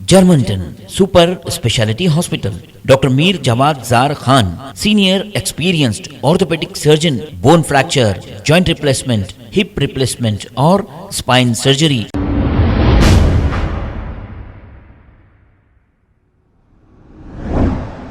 Germanton super speciality hospital, doctor Mir Jawad Zar Khan, senior experienced orthopaedic surgeon, bone fracture, joint replacement, hip replacement और spine surgery.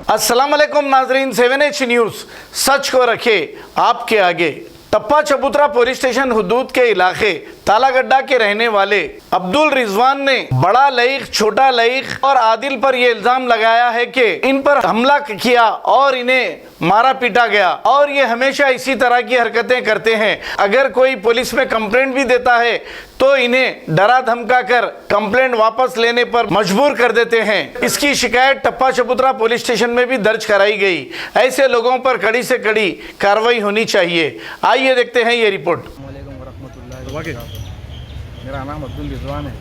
अस्सलाम वालेकुम नाजरीन, 7H news सच को रखे आपके आगे। टप्पा चबूतरा पुलिस स्टेशन हुदूद के इलाके तालागड्डा के रहने वाले अब्दुल रिजवान ने बड़ा लईक, छोटा लईक और आदिल पर यह इल्जाम लगाया है कि इन पर हमला किया और इन्हें मारा पीटा गया और ये हमेशा इसी तरह की हरकतें करते हैं। अगर कोई पुलिस में कंप्लेंट भी देता है तो इन्हें डरा धमका कर कंप्लेंट वापस लेने पर मजबूर कर देते हैं। इसकी शिकायत टप्पा चबूतरा पुलिस स्टेशन में भी दर्ज कराई गई। ऐसे लोगों पर कड़ी से कड़ी कार्रवाई होनी चाहिए। आइए देखते हैं ये रिपोर्ट। मेरा नाम अब्दुल रिजवान है।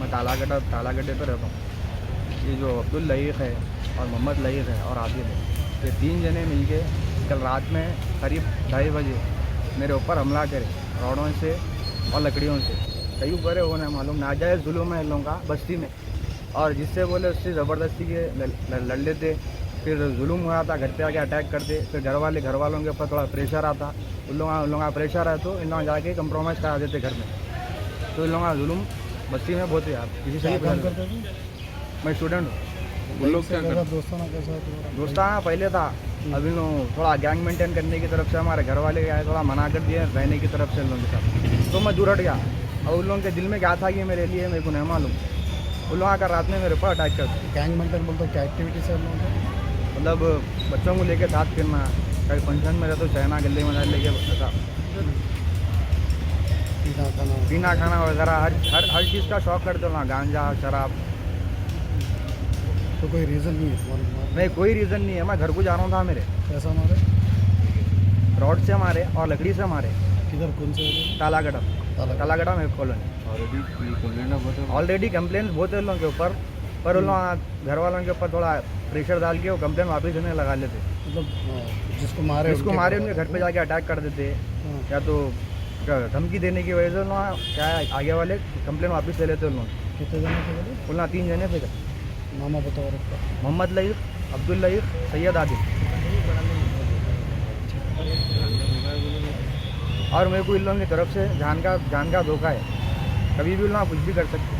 मैं तालागड्डे पर रहता हूँ। ये जो अब्दुल लईक है और मोहम्मद लईक है और आदिल है, ये 3 जने मिलके कल रात में करीब 2:30 बजे मेरे ऊपर हमला करे, रॉडों से और लकड़ियों से। कई करे वो नहीं मालूम, नाजायज़ जुल्म है इन लोगों का बस्ती में, और जिससे बोले उससे ज़बरदस्ती के लड़ लेते। फिर जुल्म हो रहा था, घर पे आके अटैक करते। फिर घर वालों के ऊपर थोड़ा प्रेशर आता, उन लोगों का प्रेशर है तो इन लोग जाके कंप्रोमाइज़ करा देते घर में। तो इन लोगों का जुल्म बस्ती में बहुत है यार। किसी से भी मैं स्टूडेंट हूँ। उन लोग क्या करते? दोस्ताना पहले था, अभी लोग थोड़ा गैंग मेंटेन करने की तरफ से हमारे घर वाले आए, थोड़ा मना कर दिए रहने की तरफ से उन लोगों के साथ। तो मैं दूर हट गया और उन लोगों के दिल में क्या था कि मेरे लिए मेरे को नहीं मालूम। उन लोग आकर रात में मेरे ऊपर अटैक करते। गैंग मेंटेन बोलते क्या एक्टिविटी है उन लोगों की? मतलब बच्चों को लेके साथ फिरना, कहीं फंक्शन में रहते तो चाइना गले में लेके ऐसा पीना खाना वगैरह हर चीज़ का शौक करते हो, गांजा शराब। तो कोई रीज़न नहीं है तुम्हारे? नहीं, कोई रीज़न नहीं है। मैं घर को जा रहा था, मेरे कैसा मारे? रॉड से मारे और लकड़ी से मारे। किधर, कौन से? तालागड्डा में कॉलोनी। ऑलरेडी कंप्लेंट बहुत है लोगों के ऊपर, पर उन लोग घर वालों के ऊपर थोड़ा प्रेशर डाल के वो कंप्लेंट वापस उन्हें लगा लेते। मतलब जिसको मारे उनके घर पे जाके अटैक कर देते, या तो धमकी देने की वजह से उन्होंने क्या है, आगे वाले कंप्लेंट वापस ले लेते उन लोग। कितने जने थे बोले? बोलना 3 जने थे। नामा बताओ उसका। मोहम्मद लईक, अब्दुल लईक, सैयद आदिल। और मेरे को इन लोगों की तरफ से जान का धोखा है। कभी भी उन कुछ भी कर सकते।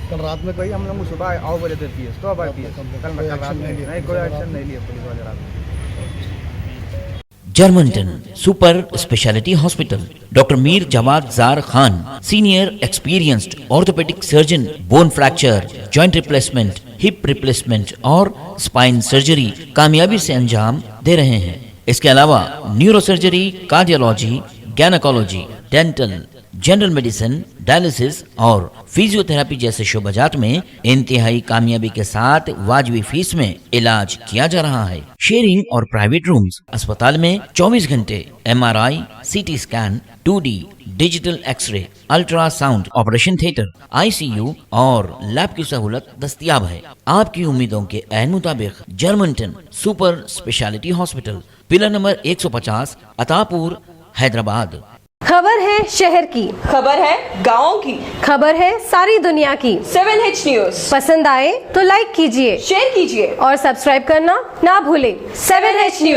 कल रात में कोई हम लोग सुबह आओ बोले थे PS, तो अब आई PS। कल रात में नहीं, कोई एक्शन नहीं लिया पुलिस वाले रात में। Germantown super speciality hospital, doctor Mir Jawad Zar Khan, senior experienced orthopaedic surgeon, bone fracture, joint replacement, hip replacement और स्पाइन सर्जरी कामयाबी से अंजाम दे रहे हैं। इसके अलावा neuro surgery, cardiology, gynaecology, dental, general medicine, dialysis और फिजियोथेरेपी जैसे शोबाजात में इंतहाई कामयाबी के साथ वाजबी फीस में इलाज किया जा रहा है। शेयरिंग और प्राइवेट रूम्स, अस्पताल में 24 घंटे MRI, CT scan, 2D digital x-ray, ultrasound, operation theatre, ICU और लैब की सहूलत दस्तयाब है। आपकी उम्मीदों के ऐन मुताबिक Germantown super speciality hospital, pillar number 150, Attapur, Hyderabad. खबर है शहर की, खबर है गाँव की, खबर है सारी दुनिया की। 7H न्यूज़ पसंद आए तो लाइक कीजिए, शेयर कीजिए और सब्सक्राइब करना ना भूलें। 7H news.